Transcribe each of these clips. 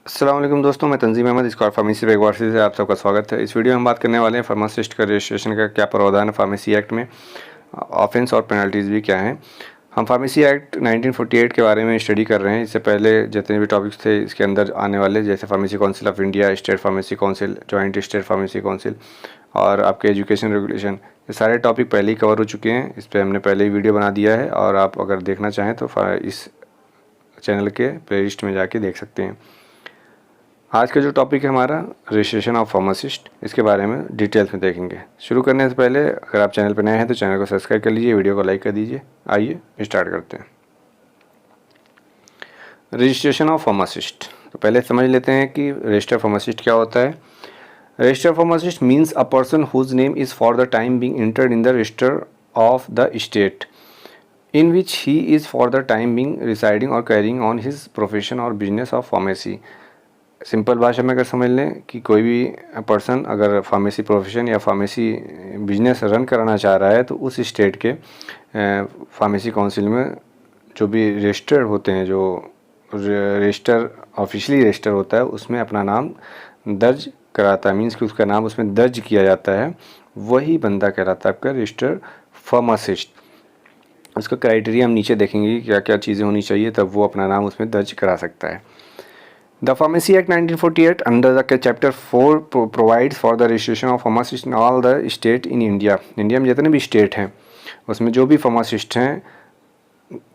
अस्सलाम वालेकुम दोस्तों, मैं तंजीम अहमद स्कॉर फार्मेसी पे एक बार फिर से आप सबका स्वागत है। इस वीडियो में हम बात करने वाले हैं फार्मासिस्ट का रजिस्ट्रेशन का क्या प्रावधान है फार्मेसी एक्ट में, ऑफेंस और पेनल्टीज़ भी क्या हैं। हम फार्मेसी एक्ट 1948 के बारे में स्टडी कर रहे हैं। इससे पहले जितने भी टॉपिक्स थे इसके अंदर आने वाले, जैसे pharmacy council of India, state pharmacy council, joint state pharmacy council और आपके एजुकेशन रेगुलेशन, ये सारे टॉपिक पहले ही कवर हो चुके हैं। इस पर हमने पहले ही वीडियो बना दिया है और आप अगर देखना चाहें तो इस चैनल के प्लेलिस्ट में जाके देख सकते हैं। आज का जो टॉपिक है हमारा रजिस्ट्रेशन ऑफ फार्मासिस्ट, इसके बारे में डिटेल्स में देखेंगे। शुरू करने से पहले अगर आप चैनल पर नए हैं तो चैनल को सब्सक्राइब कर लीजिए, वीडियो को लाइक कर दीजिए। आइए स्टार्ट करते हैं। रजिस्ट्रेशन ऑफ फार्मासिस्ट, तो पहले समझ लेते हैं कि रजिस्टर्ड फार्मासिस्ट क्या होता है। Registered pharmacist means a person whose name is for the time being entered in the register of the state in which he is for the time being residing or carrying on his profession or business of pharmacy। Simple भाषा में अगर समझ लें कि कोई भी person अगर pharmacy profession या फार्मेसी बिजनेस रन कराना चाह रहा है तो उस स्टेट के फार्मेसी काउंसिल में जो भी रजिस्टर्ड होते हैं, जो रजिस्टर ऑफिशियली रजिस्टर होता है, उसमें अपना नाम दर्ज कराता है। मीन्स कि उसका नाम उसमें दर्ज किया जाता है, वही बंदा कहलाता है आपका रजिस्टर्ड फार्मासिस्ट। उसका क्राइटेरिया हम नीचे देखेंगे कि क्या क्या चीज़ें होनी चाहिए तब वो अपना नाम उसमें दर्ज करा सकता है। The pharmacy act 1948 under the chapter 4 provides for the registration of pharmacist in all the state in India. India में जितने भी स्टेट हैं उसमें जो भी फार्मासिस्ट हैं,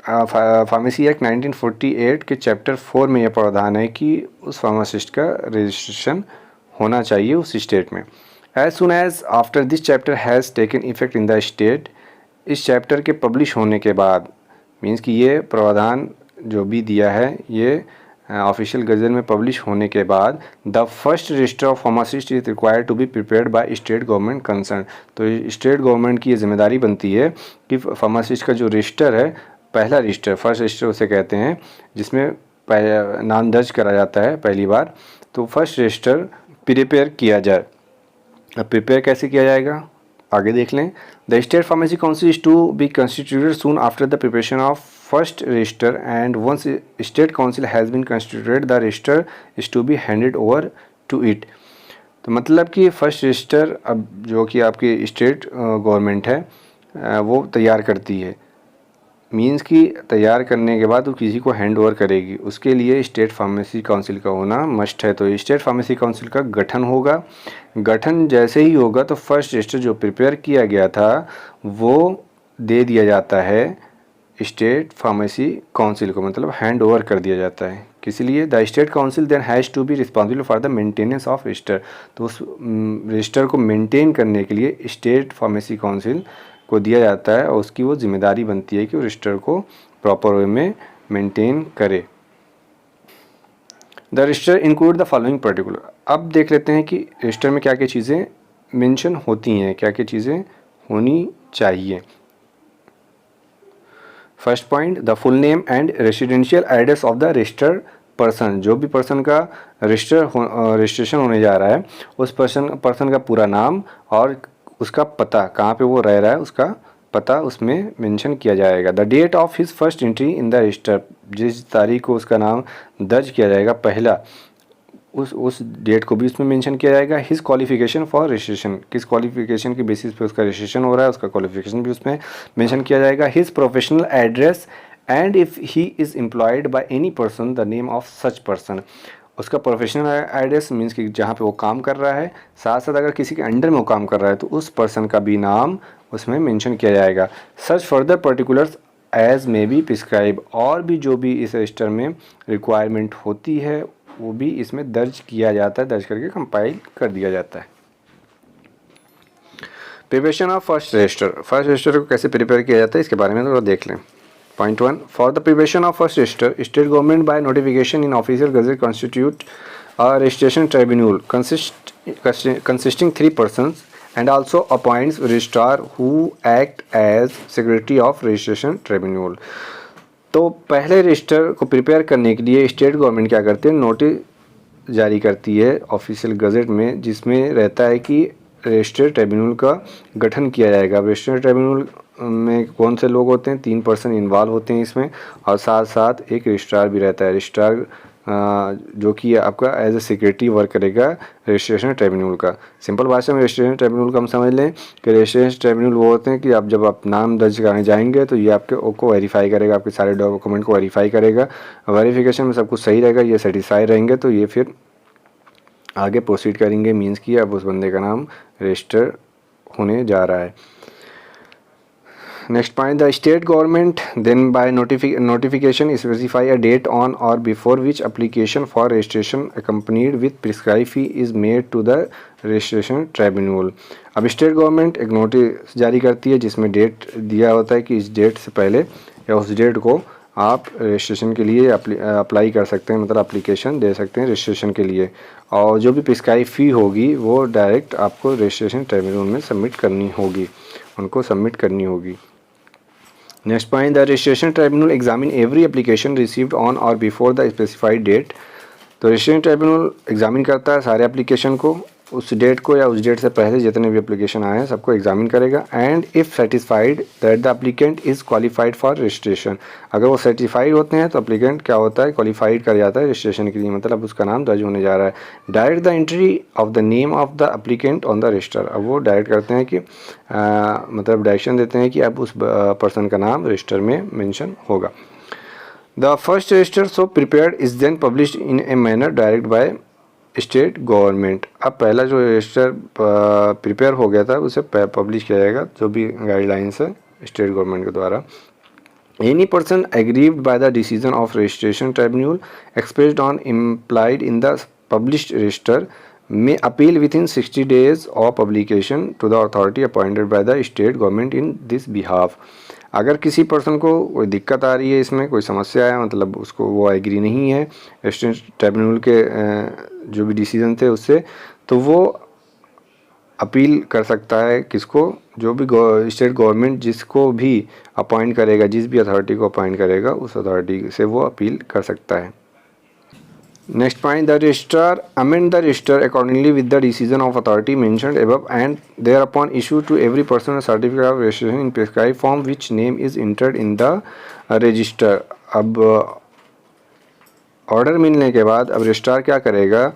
फार्मेसी एक्ट 1948 के चैप्टर 4 में यह प्रावधान है कि उस फार्मासिस्ट का रजिस्ट्रेशन होना चाहिए उस स्टेट में। As soon as after this chapter has taken effect in the state, इस चैप्टर के पब्लिश होने के बाद, मीन्स कि ये प्रावधान जो भी दिया है ये ऑफिशियल गज़ट में पब्लिश होने के बाद, the first register of pharmacist is required to be prepared by state government concern. तो स्टेट गवर्नमेंट की ये जिम्मेदारी बनती है कि फार्मासिस्ट का जो रजिस्टर है, पहला रजिस्टर, फर्स्ट रजिस्टर उसे कहते हैं, जिसमें नाम दर्ज करा जाता है पहली बार, तो फर्स्ट रजिस्टर प्रिपेयर किया जाए। अब प्रिपेयर कैसे किया जाएगा आगे देख लें। The state pharmacy council is to be constituted soon after the preparation of first register and once state council has been constituted the register is to be handed over to it. तो मतलब कि first resistor अब जो कि आपकी state government है वो तैयार करती है। मीन्स कि तैयार करने के बाद वो किसी को हैंड ओवर करेगी, उसके लिए स्टेट फार्मेसी काउंसिल का होना मस्ट है। तो स्टेट फार्मेसी काउंसिल का गठन होगा। गठन जैसे ही होगा तो फर्स्ट रजिस्टर जो प्रिपेयर किया गया था वो दे दिया जाता है स्टेट फार्मेसी काउंसिल को, मतलब हैंड ओवर कर दिया जाता है। किस लिए? The state council then has to be responsible for the maintenance of register. तो उस रजिस्टर को मेंटेन करने के लिए स्टेट फार्मेसी काउंसिल को दिया जाता है और उसकी वो जिम्मेदारी बनती है कि वो रजिस्टर को प्रॉपर वे में मेंटेन करे। The register include the following particular. अब देख लेते हैं कि रजिस्टर में क्या क्या चीज़ें मेंशन होती हैं, क्या क्या चीज़ें होनी चाहिए। First point, the full name and residential address of the registered person. जो भी पर्सन का रजिस्ट्रेशन होने जा रहा है उस पर्सन का पूरा नाम और उसका पता, कहाँ पे वो रह रहा है उसका पता उसमें मेंशन किया जाएगा। The date of his first entry in the register, जिस तारीख को उसका नाम दर्ज किया जाएगा पहला, उस डेट को भी उसमें मेंशन किया जाएगा। हिज क्वालिफिकेशन फॉर रजिस्ट्रेशन, किस क्वालिफिकेशन के बेसिस पे उसका रजिस्ट्रेशन हो रहा है उसका क्वालिफिकेशन भी उसमें मेंशन किया जाएगा। His professional address and if he is employed by any person the name of such person. उसका प्रोफेशनल एड्रेस मीन्स कि जहाँ पे वो काम कर रहा है, साथ साथ अगर किसी के अंडर में वो काम कर रहा है तो उस पर्सन का भी नाम उसमें मेंशन किया जाएगा। Such further particulars as may be prescribe, और भी जो भी इस रजिस्टर में रिक्वायरमेंट होती है वो भी इसमें दर्ज किया जाता है, दर्ज करके कंपाइल कर दिया जाता है। प्रिपरेशन ऑफ फर्स्ट रजिस्टर को कैसे प्रिपेयर किया जाता है इसके बारे में थोड़ा देख लें। Point 1. For the preparation of first register, state government by notification in official gazette constitute a registration tribunal consisting 3 persons and also appoints registrar who act as secretary of registration tribunal। तो पहले register को prepare करने के लिए state government क्या करते हैं, notice जारी करती है ऑफिशियल गजट में, जिसमें रहता है कि रजिस्टर ट्रिब्यूनल का गठन किया जाएगा। रजिस्टर ट्रिब्यूनल में कौन से लोग होते हैं, 3 पर्सन इन्वॉल्व होते हैं इसमें, और साथ साथ एक रजिस्ट्रार भी रहता है। रजिस्ट्रार जो कि आपका एज ए सेक्रेटरी वर्क करेगा रजिस्ट्रेशन ट्रिब्यूनल का। सिंपल भाषा में रजिस्ट्रेशन ट्रिब्यूनल का हम समझ लें कि रजिस्ट्रेशन ट्रिब्यूनल वो होते हैं कि आप जब आप नाम दर्ज कराने जाएंगे तो ये आपके को वेरीफाई करेगा, आपके सारे डॉक्यूमेंट को वेरीफाई करेगा। वेरिफिकेशन में सब कुछ सही रहेगा, ये सेटिस्फाई रहेंगे तो ये फिर आगे प्रोसीड करेंगे, मीन्स कि अब उस बंदे का नाम रजिस्टर होने जा रहा है। Next point, the state government then by notification specify a date on or before which application for registration accompanied with prescribed fee is made to the registration tribunal। अब स्टेट गवर्नमेंट एक notice जारी करती है जिसमें date दिया होता है कि इस डेट से पहले या उस डेट को आप रजिस्ट्रेशन के लिए अप्लाई कर सकते हैं, मतलब एप्लीकेशन दे सकते हैं रजिस्ट्रेशन के लिए, और जो भी प्रिस्क्राइब फ़ी होगी वो डायरेक्ट आपको रजिस्ट्रेशन ट्रिब्यूनल में सबमिट करनी होगी, उनको सबमिट करनी होगी। Next point, the registration tribunal examine every application received on or before the specified date। तो रजिस्ट्रेशन ट्रिब्यूनल एग्जामिन करता है सारे एप्लीकेशन को उस डेट को या उस डेट से पहले जितने भी एप्लीकेशन आए हैं सबको एग्जामिन करेगा। And if satisfied that the applicant is qualified for registration, अगर वो सर्टिफाइड होते हैं तो एप्लीकेंट क्या होता है, क्वालिफाइड कर जाता है रजिस्ट्रेशन के लिए, मतलब उसका नाम दर्ज होने जा रहा है। Direct the entry of the name of the applicant on the register, अब वो डायरेक्ट करते हैं कि मतलब डायरेक्शन देते हैं कि अब उस पर्सन का नाम रजिस्टर में मेंशन होगा। The first register so prepared is then published in a manner direct by state government. अब पहला जो रजिस्टर प्रिपेयर हो गया था उसे पब्लिश किया जाएगा, जो भी गाइडलाइंस है स्टेट गवर्नमेंट के द्वारा। Any person aggrieved by the decision of registration tribunal expressed on implied in the published register may appeal within 60 days of publication to the authority appointed by the state government in this behalf। अगर किसी person को कोई दिक्कत आ रही है, इसमें कोई समस्या है, मतलब उसको वो एग्री नहीं है रजिस्ट्रेशन ट्रिब्यूनल के जो भी डिसीजन थे उससे, तो वो अपील कर सकता है किसको, जो भी स्टेट गवर्नमेंट जिसको भी अपॉइंट करेगा, जिस भी अथॉरिटी को अपॉइंट करेगा उस अथॉरिटी से वो अपील कर सकता है। Next point, the registrar amend the register accordingly with the decision of authority mentioned above and thereupon issue to every person a certificate of registration in prescribed form which name is entered in the register। अब order मिलने के बाद अब registrar क्या करेगा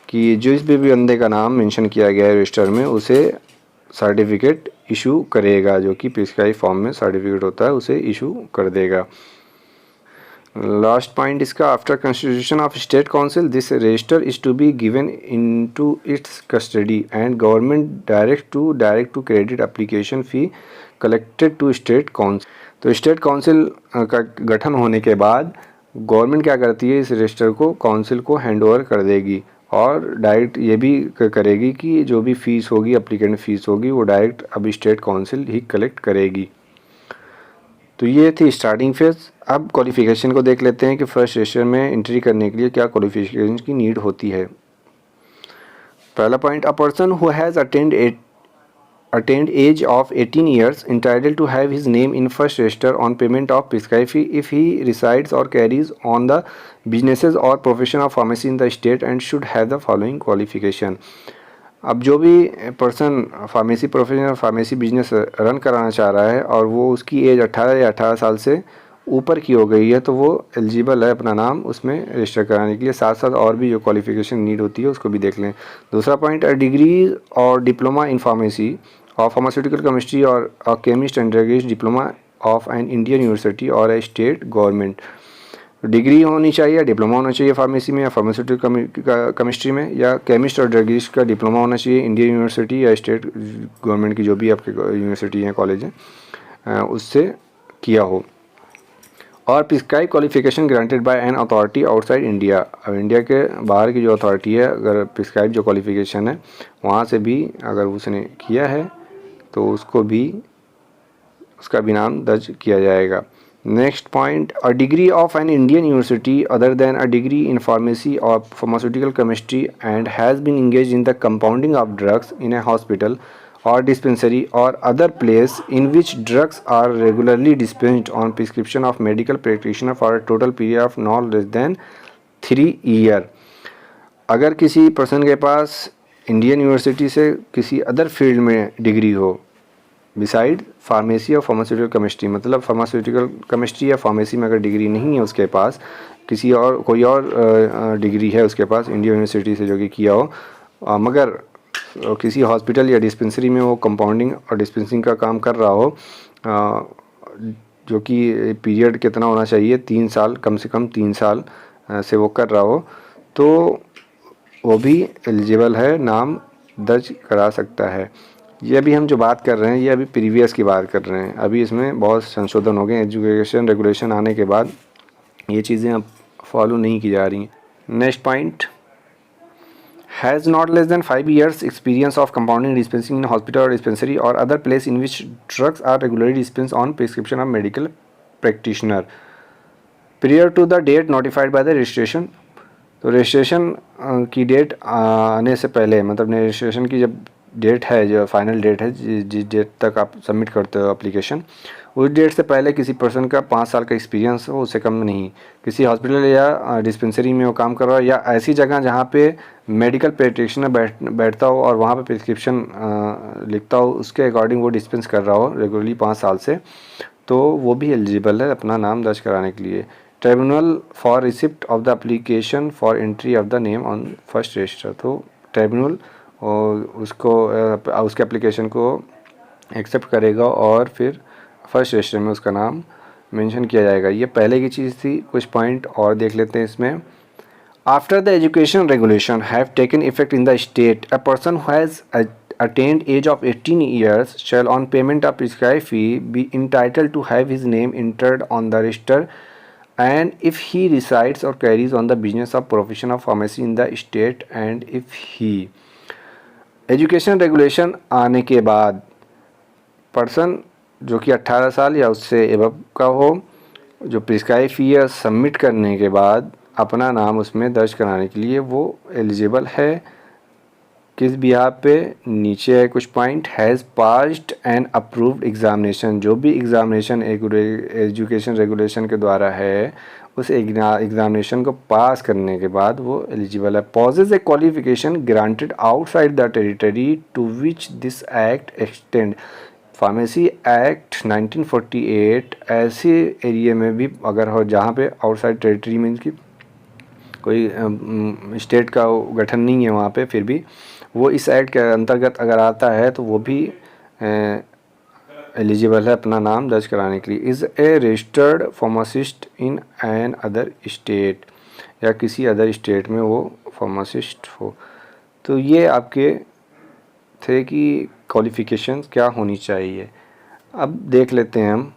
कि जिस भी बंदे का नाम मेंशन किया गया है रजिस्टर में उसे सर्टिफिकेट इशू करेगा, जो कि प्रिस्क्राइब फॉर्म में सर्टिफिकेट होता है उसे इशू कर देगा। लास्ट पॉइंट इसका, after constitution of state council this register is to be given into its custody and government direct to credit application fee collected to state council. तो state council का गठन होने के बाद गवर्नमेंट क्या करती है, इस रजिस्टर को काउंसिल को हैंड ओवर कर देगी और डायरेक्ट ये भी करेगी कि जो भी फ़ीस होगी, एप्लीकेंट फ़ीस होगी, वो डायरेक्ट अब स्टेट काउंसिल ही कलेक्ट करेगी। तो ये थी स्टार्टिंग फेज। अब क्वालिफिकेशन को देख लेते हैं कि फर्स्ट रजिस्टर में एंट्री करने के लिए क्या क्वालिफिकेशन की नीड होती है। पहला point, a person who has attained age of 18 years entitled to have his name in first register on payment of prescribed fee if he resides or carries on the businesses or profession of pharmacy in the state and should have the following qualification। अब जो भी person pharmacy profession pharmacy business run कराना चाह रहा है और वो उसकी एज 18 या 18 साल से ऊपर की हो गई है तो वो एलिजिबल है अपना नाम उसमें रजिस्टर कराने के लिए। साथ साथ और भी जो क्वालिफिकेशन नीड होती है उसको भी देख लें। दूसरा पॉइंट, डिग्री और diploma in pharmacy or pharmaceutical chemistry और chemist and druggist diploma of an Indian university और ए स्टेट गवर्नमेंट। डिग्री होनी चाहिए, डिप्लोमा होना चाहिए फार्मेसी में या फार्मास्यूटिकल केमिस्ट्री में, या केमिस्ट और ड्रगिस्ट का डिप्लोमा होना चाहिए इंडियन यूनिवर्सिटी या स्टेट गवर्नमेंट की जो भी आपके यूनिवर्सिटी हैं कॉलेज हैं उससे किया हो। और prescribe qualification granted by an authority outside India. अब इंडिया के बाहर की जो अथॉरिटी है अगर प्रिस्क्राइब जो क्वालिफिकेशन है वहाँ से भी अगर उसने किया है तो उसको भी उसका भी नाम दर्ज किया जाएगा। Next point, a degree of an Indian university other than a degree in pharmacy or pharmaceutical chemistry and has been engage in the compounding of drugs in a hospital or dispensary or other place in which drugs are regularly dispensed on prescription of medical practitioner for a total period of not less than 3 year। अगर किसी person के पास Indian university से किसी other field में degree हो beside pharmacy or pharmaceutical chemistry, मतलब pharmaceutical chemistry या pharmacy में अगर डिग्री नहीं है उसके पास किसी और कोई और डिग्री है उसके पास इंडियन यूनिवर्सिटी से जो कि किया हो, मगर किसी हॉस्पिटल या डिस्पेंसरी में वो कंपाउंडिंग और डिस्पेंसिंग का काम कर रहा हो, जो कि पीरियड कितना होना चाहिए, 3 साल, कम से कम 3 साल से वो कर रहा हो, तो वो भी एलिजिबल है, नाम दर्ज करा सकता है। ये अभी हम जो बात कर रहे हैं ये अभी प्रीवियस की बात कर रहे हैं, अभी इसमें बहुत संशोधन हो गए। एजुकेशन रेगुलेशन आने के बाद ये चीज़ें अब फॉलो नहीं की जा रही हैं। Next point, has not less than 5 years experience of compounding dispensing in hospital or dispensary or other place in which drugs are regularly dispensed on prescription of medical practitioner prior to the date notified by the registration। तो registration की date आने से पहले, मतलब registration की जब date है, जो फाइनल डेट है, जिस डेट तक आप सबमिट करते हो एप्लीकेशन, उस डेट से पहले किसी पर्सन का 5 साल का एक्सपीरियंस हो, उससे कम नहीं। किसी हॉस्पिटल या डिस्पेंसरी में वो काम कर रहा हो या ऐसी जगह जहाँ पे मेडिकल प्रैक्टिशनर बैठता हो और वहाँ पे प्रिस्क्रिप्शन लिखता हो, उसके अकॉर्डिंग वो डिस्पेंस कर रहा हो रेगुलरली 5 साल से, तो वो भी एलिजिबल है अपना नाम दर्ज कराने के लिए। Tribunal for receipt of the application for entry of the name on first resistor. तो ट्रिब्यूनल उसको उसके एप्लीकेशन को एक्सेप्ट करेगा और फिर फर्स्ट रजिस्टर में उसका नाम मेंशन किया जाएगा। ये पहले की चीज़ थी। कुछ पॉइंट और देख लेते हैं इसमें। After the education regulation have taken effect in the state, a person who has attained age of 18 years shall on payment of prescribed fee be entitled to have his name entered on the register and if he resides or carries on the business of profession of pharmacy in the state and if he। Education regulation आने के बाद person जो कि 18 साल या उससे above का हो, जो प्रिस्क्राइब फी या सबमिट करने के बाद अपना नाम उसमें दर्ज कराने के लिए वो एलिजिबल है। किस बिहार पे, नीचे है कुछ point, has passed and approved examination. जो भी एग्जामिनेशन एजुकेशन रेगुलेशन के द्वारा है, उस एग्जामिनेशन को पास करने के बाद वो एलिजिबल है। Possess a qualification granted outside the territory to which this act extend. Pharmacy act 1948 ऐसे एरिया में भी अगर हो जहाँ पे आउटसाइड टेरिटरी मीन्स की कोई स्टेट का गठन नहीं है वहाँ पे, फिर भी वो इस एक्ट के अंतर्गत अगर आता है तो वो भी एलिजिबल है अपना नाम दर्ज कराने के लिए। Is a registered pharmacist in an other state, या किसी अदर स्टेट में वो फार्मासिस्ट हो। तो ये आपके थे कि क्वालिफ़िकेशंस क्या होनी चाहिए। अब देख लेते हैं हम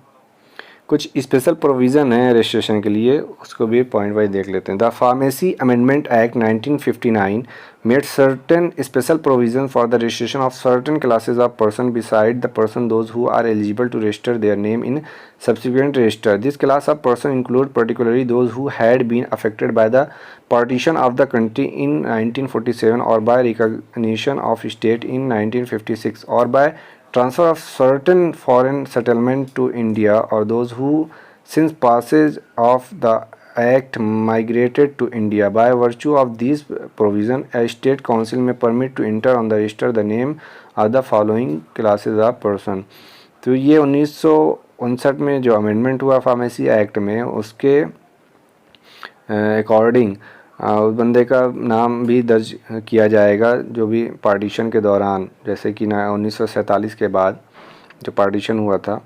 कुछ स्पेशल प्रोविज़न है रजिस्ट्रेशन के लिए, उसको भी पॉइंट वाइज देख लेते हैं। The pharmacy amendment act 1959 made certain special provision for the registration of certain classes of person beside the person those who are eligible to register their name in subsequent register. This class of person include particularly those who had been affected by the partition of the country in 1947 or by recognition of state in 1956 or by transfer of certain foreign settlement to India or those who since passage of the act migrated to India. By virtue of these provision, a state council may permit to enter on the register the name of the following classes of person। तो ये 1959 में जो amendment हुआ pharmacy act में, उसके according उस बंदे का नाम भी दर्ज किया जाएगा जो भी पार्टीशन के दौरान, जैसे कि 1947 के बाद जो पार्टीशन हुआ था,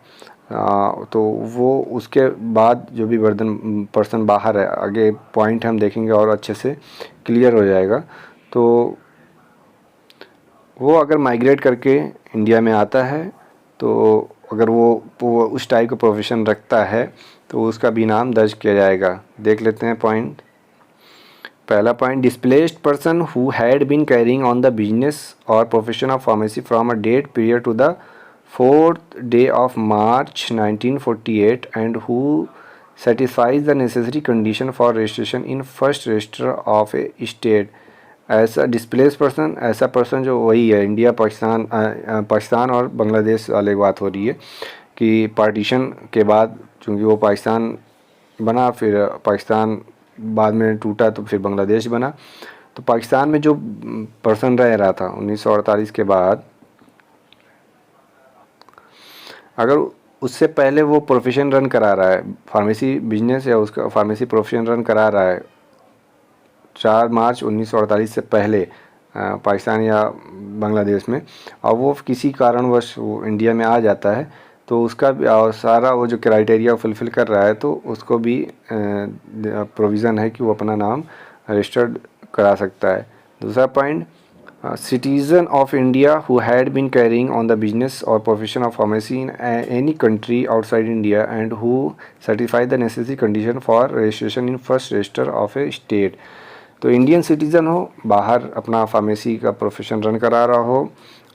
तो वो उसके बाद जो भी पर्सन बाहर है, आगे पॉइंट हम देखेंगे और अच्छे से क्लियर हो जाएगा। तो वो अगर माइग्रेट करके इंडिया में आता है, तो अगर वो उस टाइप का प्रोफेशन रखता है तो उसका भी नाम दर्ज किया जाएगा। देख लेते हैं पॉइंट। पहला point, displaced person who had been carrying on the business or profession of pharmacy from a date period to the 4th day of March 1948 and who satisfies the necessary condition for registration in first register of a state। ऐसा displace person, ऐसा person जो वही है India Pakistan और बांग्लादेश वाले बात हो रही है कि पार्टीशन के बाद, चूँकि वो पाकिस्तान बना, फिर पाकिस्तान बाद में टूटा तो फिर बांग्लादेश बना, तो पाकिस्तान में जो पर्सन रह रहा था 1948 के बाद, अगर उससे पहले वो प्रोफेशन रन करा रहा है, फार्मेसी बिजनेस या उसका फार्मेसी प्रोफेशन रन करा रहा है 4 मार्च 1948 से पहले पाकिस्तान या बांग्लादेश में, और वो किसी कारणवश वो इंडिया में आ जाता है, तो उसका भी सारा वो जो क्राइटेरिया फुलफ़िल कर रहा है तो उसको भी प्रोविज़न है कि वो अपना नाम रजिस्टर्ड करा सकता है। दूसरा point, citizen of India who had been carrying on the business or profession of pharmacy in any country outside India and who satisfy the necessary condition for registration in first register of a state। तो Indian citizen हो, बाहर अपना pharmacy का profession run करा रहा हो,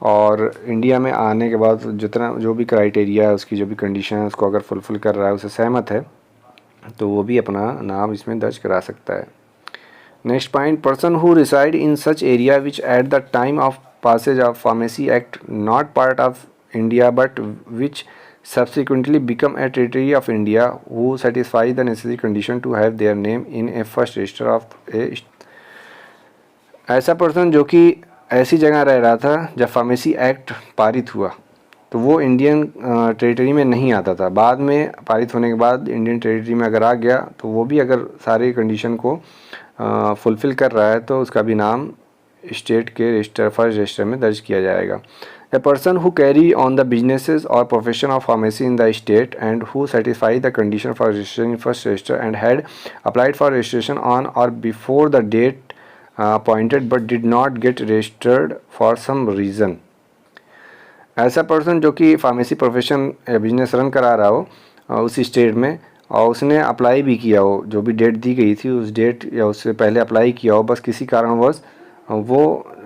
और India में आने के बाद जितना जो भी क्राइटेरिया है, उसकी जो भी कंडीशन है, उसको अगर फुलफ़िल कर रहा है, उसे सहमत है, तो वो भी अपना नाम इसमें दर्ज करा सकता है। Next point, person who reside in such area which at the time of passage of pharmacy act not part of India but which subsequently become a territory of India who satisfy the necessary condition to have their name in a first register of a। ऐसा person जो कि ऐसी जगह रह रहा था जब pharmacy act पारित हुआ, तो वो इंडियन टेरिटरी में नहीं आता था, बाद में पारित होने के बाद इंडियन टेरिटरी में अगर आ गया, तो वो भी अगर सारे कंडीशन को फुलफ़िल कर रहा है, तो उसका भी नाम स्टेट के रजिस्टर फर्स्ट रजिस्टर में दर्ज किया जाएगा। A person who carry on the businesses or profession of pharmacy in the state and who satisfy the condition for registration in first register and had applied for registration on or before the date appointed but did not get registered for some reason। ऐसा person जो कि pharmacy profession या business run करा रहा हो उस state में, और उसने अप्लाई भी किया हो, जो भी डेट दी गई थी उस डेट या उससे पहले अप्लाई किया हो, बस किसी कारणवश वो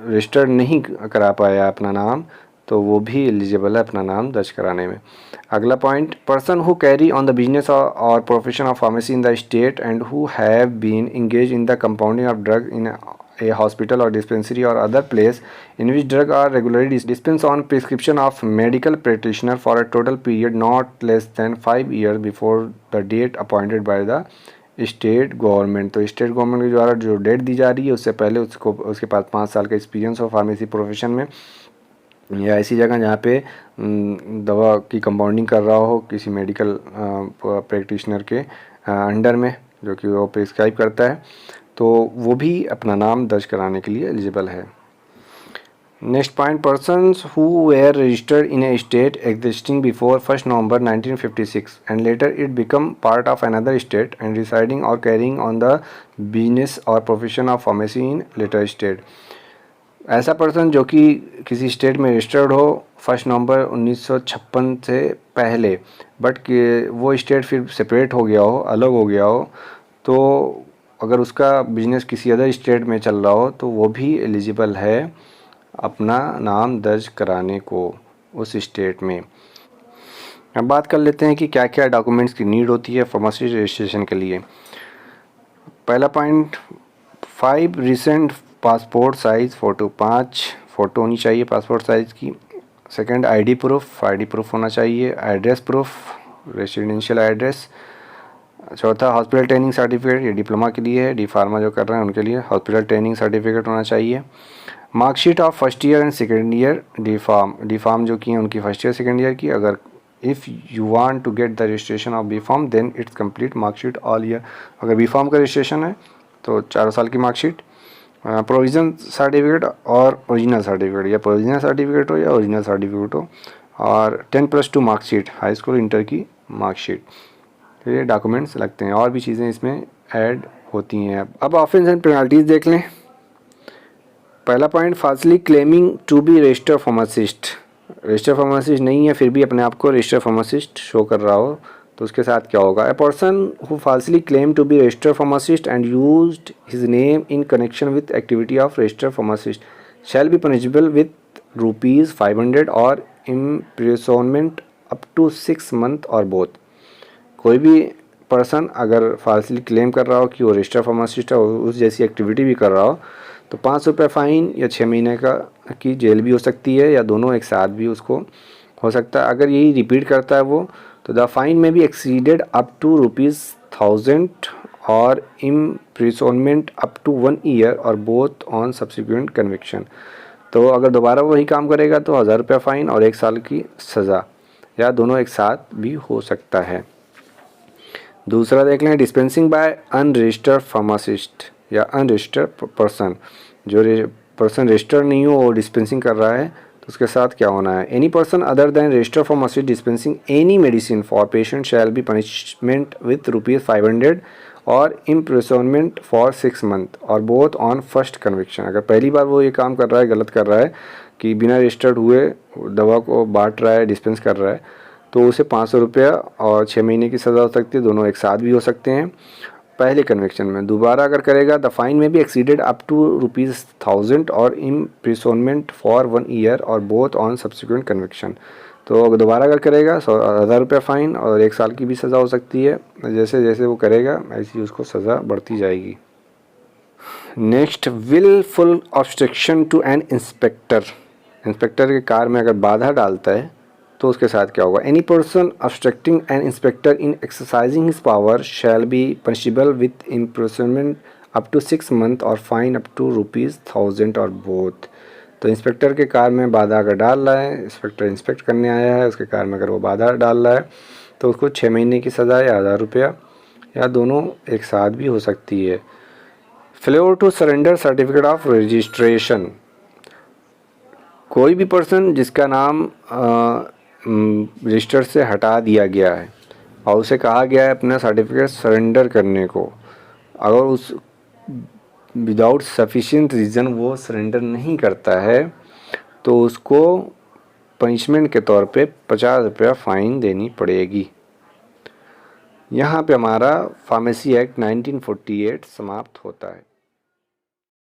रजिस्टर्ड नहीं करा पाया अपना नाम, तो वो भी एलिजिबल है अपना नाम दर्ज कराने में। अगला point, person who carry on the business or profession of pharmacy in the state and who have been engage in the compounding of drug in a hospital or dispensary or other place in which drug are regularly dispensed on prescription of medical practitioner for a total period not less than 5 years before the date appointed by the state government. तो state government के द्वारा जो date दी जा रही है उससे पहले उसको उसके पास 5 साल का एक्सपीरियंस हो फार्मेसी प्रोफेशन में, या ऐसी जगह जहाँ पे दवा की कंपाउंडिंग कर रहा हो किसी मेडिकल प्रैक्टिशनर के अंडर में, जो कि वो प्रिस्क्राइब करता है, तो वो भी अपना नाम दर्ज कराने के लिए एलिजिबल है। Next point, persons who were registered in a state existing before 1 November 1956 and later it become part of another state and residing or carrying on the business or profession of pharmacy in later state. ऐसा person जो कि किसी state में registered हो 1 November 1956 से पहले, but वो state फिर सेपरेट हो गया हो, अलग हो गया हो, तो अगर उसका बिजनेस किसी अदर स्टेट में चल रहा हो, तो वो भी एलिजिबल है अपना नाम दर्ज कराने को उस स्टेट में। अब बात कर लेते हैं कि क्या क्या डॉक्यूमेंट्स की नीड होती है फार्मेसी रजिस्ट्रेशन के लिए। पहला point, 5 recent passport size photo, 5 photo होनी चाहिए पासपोर्ट साइज़ की। सेकंड, आईडी प्रूफ होना चाहिए। Address proof, residential address. चौथा, हॉस्पिटल ट्रेनिंग सर्टिफिकेट, ये डिप्लोमा के लिए है, डी फार्मा जो कर रहे हैं उनके लिए हॉस्पिटल ट्रेनिंग सर्टिफिकेट होना चाहिए। Marksheet of first year and second year D pharm जो की है उनकी फर्स्ट ईयर सेकेंड ईयर की। अगर if you want to get the registration of B pharm then it's complete marksheet all year. अगर B pharm का registration है तो 4 साल की मार्कशीट। प्रोविज़न सर्टिफिकेट और ओरिजिनल सर्टिफिकेट, या प्रोविज़नल सर्टिफिकेट हो या ओरिजिनल सर्टिफिकेट हो, और 10+2 मार्कशीट, हाई स्कूल इंटर की मार्कशीट। तो ये डॉक्यूमेंट्स लगते हैं, और भी चीज़ें इसमें ऐड होती हैं। अब ऑफेंस एंड पेनल्टीज़ देख लें। पहला point, falsely claiming to be registered pharmacist. Registered pharmacist नहीं है, फिर भी अपने आप को रजिस्टर्ड फार्मासिस्ट शो कर रहा हो, तो उसके साथ क्या होगा। A person who falsely claim to be registered pharmacist and used his name in connection with activity of registered pharmacist shall be punishable with ₹500 or imprisonment up to 6 month or both. कोई भी person अगर फाल्सली claim कर रहा हो कि वो registered pharmacist है और उस जैसी एक्टिविटी भी कर रहा हो, तो 500 रुपये फ़ाइन या 6 महीने की जेल भी हो सकती है, या दोनों एक साथ भी उसको हो सकता है। अगर यही रिपीट करता है वो, तो द फाइन में भी एक्सीडेड अप टू ₹1000 और इम्प्रिजनमेंट अप टू 1 ईयर और बोथ ऑन सब्सिक्वेंट कन्विक्शन। तो अगर दोबारा वही काम करेगा तो 1000 रुपये फ़ाइन और 1 साल की सज़ा। या दोनों एक साथ भी हो सकता है। दूसरा देख लें, डिस्पेंसिंग बाय अनरजिस्टर्ड फार्मासिस्ट या अनरजिस्टर्ड पर्सन। जो पर्सन रजिस्टर्ड नहीं हो वो डिस्पेंसिंग कर रहा है तो उसके साथ क्या होना है, any person other than registered pharmacist dispensing any medicine for patient shall be punishment with ₹500 or imprisonment for 6 month or both on first conviction. अगर पहली बार वो ये काम कर रहा है, गलत कर रहा है कि बिना रजिस्टर्ड हुए दवा को बांट रहा है, डिस्पेंस कर रहा है, तो उसे ₹500 और 6 महीने की सज़ा हो सकती है। दोनों एक साथ भी हो सकते हैं पहले कन्विक्शन में। दोबारा अगर करेगा द फाइन में भी एक्सीडेड अप टू ₹1000 और इम्प्रिजनमेंट फॉर 1 ईयर और बोथ ऑन सब्सिक्वेंट कन्विक्शन। तो दोबारा अगर करेगा ₹1000 फाइन और 1 साल की भी सज़ा हो सकती है। जैसे जैसे वो करेगा ऐसी उसको सज़ा बढ़ती जाएगी। Next, wilful obstruction to an inspector. Inspector के कार में अगर बाधा डालता है तो उसके साथ क्या होगा, any person obstructing an inspector in exercising his power shall be punishable with imprisonment up to 6 month or fine up to ₹1000 or both. तो इंस्पेक्टर के कार में बाधा अगर डाल रहा है, इंस्पेक्टर इंस्पेक्ट करने आया है, उसके कार में अगर वो बाधा डाल रहा है तो उसको 6 महीने की सज़ा या ₹1000 या दोनों एक साथ भी हो सकती है। Failure to surrender certificate of registration. कोई भी पर्सन जिसका नाम रजिस्टर से हटा दिया गया है और उसे कहा गया है अपना सर्टिफिकेट सरेंडर करने को, अगर उस विदाउट सफिशिएंट रीज़न वो सरेंडर नहीं करता है तो उसको पनिशमेंट के तौर पे ₹50 फ़ाइन देनी पड़ेगी। यहाँ पे हमारा फार्मेसी एक्ट 1948 समाप्त होता है।